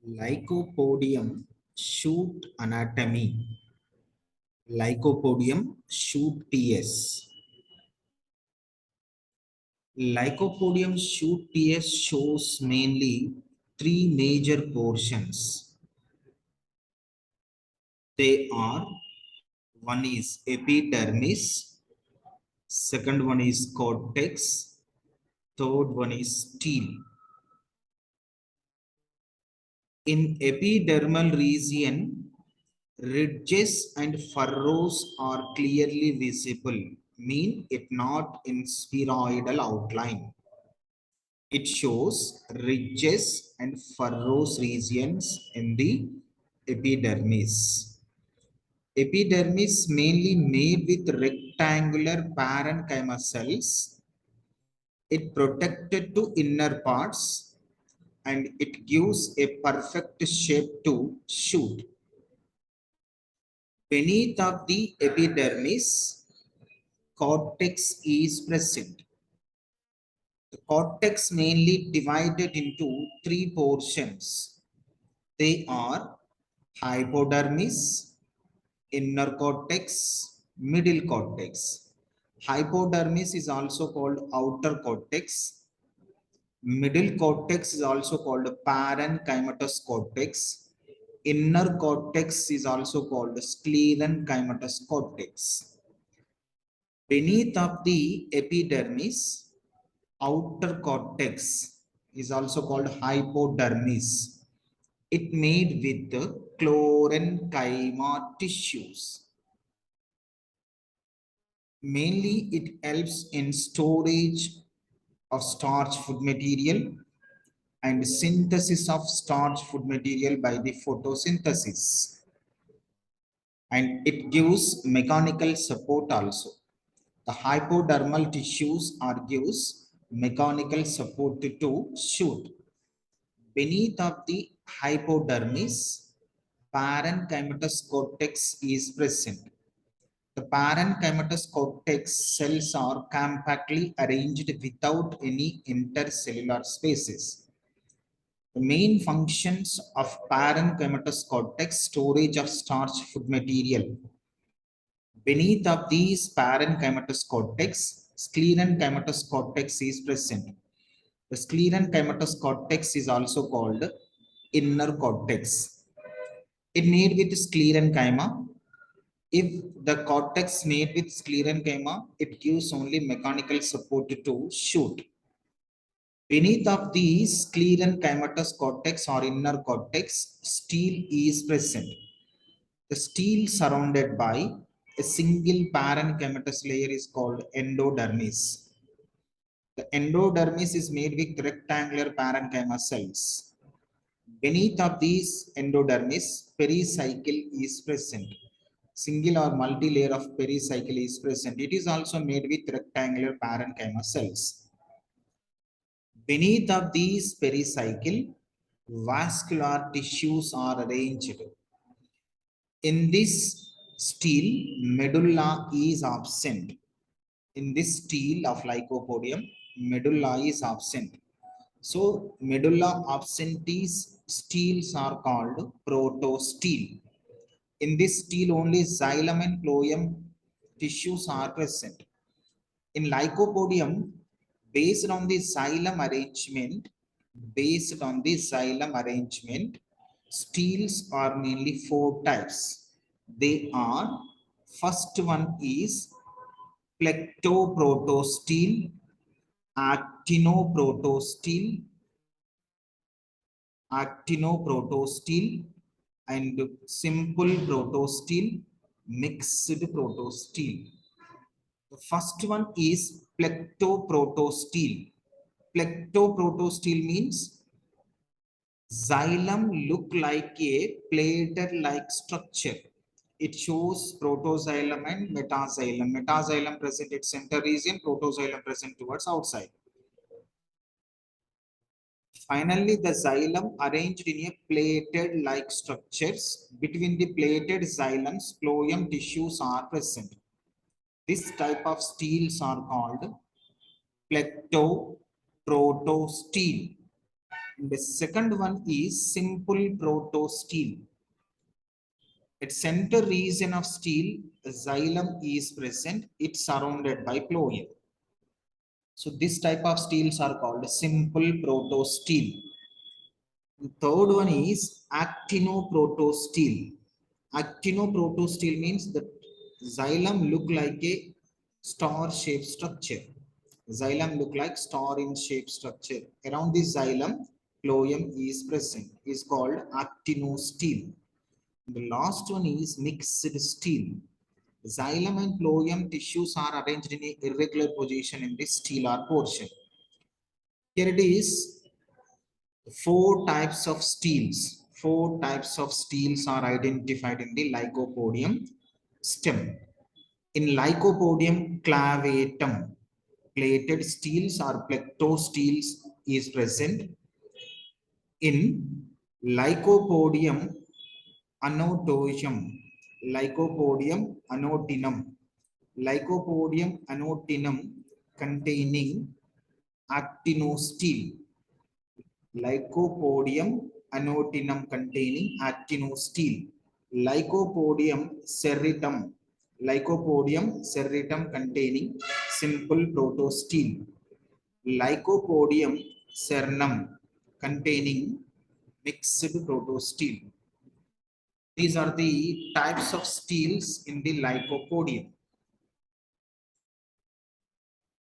Lycopodium shoot anatomy. Lycopodium shoot TS. Lycopodium shoot TS shows mainly three major portions. They are: one is epidermis, second one is cortex, third one is stele. In epidermal region, ridges and furrows are clearly visible, mean it not in spheroidal outline. It shows ridges and furrows regions in the epidermis. Epidermis mainly made with rectangular parenchyma cells. It protected to inner parts and it gives a perfect shape to shoot. Beneath of the epidermis, cortex is present. The cortex mainly divided into three portions. They are hypodermis, inner cortex, middle cortex. Hypodermis is also called outer cortex. Middle cortex is also called parenchymatous cortex. Inner cortex is also called sclerenchymatous cortex. Beneath of the epidermis, outer cortex is also called hypodermis. It made with the chlorenchyma tissues. Mainly it helps in storage of starch food material and synthesis of starch food material by the photosynthesis. And it gives mechanical support also. The hypodermal tissues are gives mechanical support to shoot. Beneath of the hypodermis, parenchymatous cortex is present. The parenchymatous cortex cells are compactly arranged without any intercellular spaces. The main functions of parenchymatous cortex: storage of starch food material. Beneath of these parenchymatous cortex, sclerenchymatous cortex is present. The sclerenchymatous cortex is also called inner cortex. It made with sclerenchyma. If the cortex made with sclerenchyma, it gives only mechanical support to shoot. Beneath of the sclerenchymatous cortex or inner cortex, stele is present. The stele surrounded by a single parenchymatous layer is called endodermis. The endodermis is made with rectangular parenchyma cells. Beneath of these endodermis, pericycle is present. Single or multi-layer of pericycle is present. It is also made with rectangular parenchyma cells. Beneath of these pericycle, vascular tissues are arranged. In this stele, medulla is absent. In this stele of Lycopodium, medulla is absent. So, medulla absentis steles are called protostele. In this stele, only xylem and phloem tissues are present. In Lycopodium, based on the xylem arrangement, steles are mainly four types. They are: first one is plectoprotostele, actinoprotostele, and simple protostele, mixed protostele. The first one is plectoprotostele. Plectoprotostele means xylem look like a plated-like structure. It shows protoxylem and metaxylem. Metaxylem present at center region, protoxylem present towards outside. Finally, the xylem arranged in a plated-like structures. Between the plated xylems, phloem tissues are present. This type of steles are called plectoprotostele. And the second one is simple protosteel. At center region of steel, xylem is present. It's surrounded by phloem. So this type of steels are called simple protosteel. The third one is actinoprotosteel. Actinoprotosteel means that xylem look like a star-shaped structure. Xylem look like star in shape structure. Around this xylem, phloem is present. Is called actinosteel. The last one is mixed steel. Xylem and phloem tissues are arranged in a irregular position in the stellar portion. Here it is, four types of steels. Four types of steels are identified in the Lycopodium stem. In Lycopodium clavatum, plated steels or plectosteels is present. In Lycopodium annototium, Lycopodium annotinum, Lycopodium annotinum containing actinosteel, Lycopodium annotinum containing actinosteel, Lycopodium serratum, Lycopodium serratum containing simple protosteel, Lycopodium cernum containing mixed protosteel. These are the types of steels in the Lycopodium.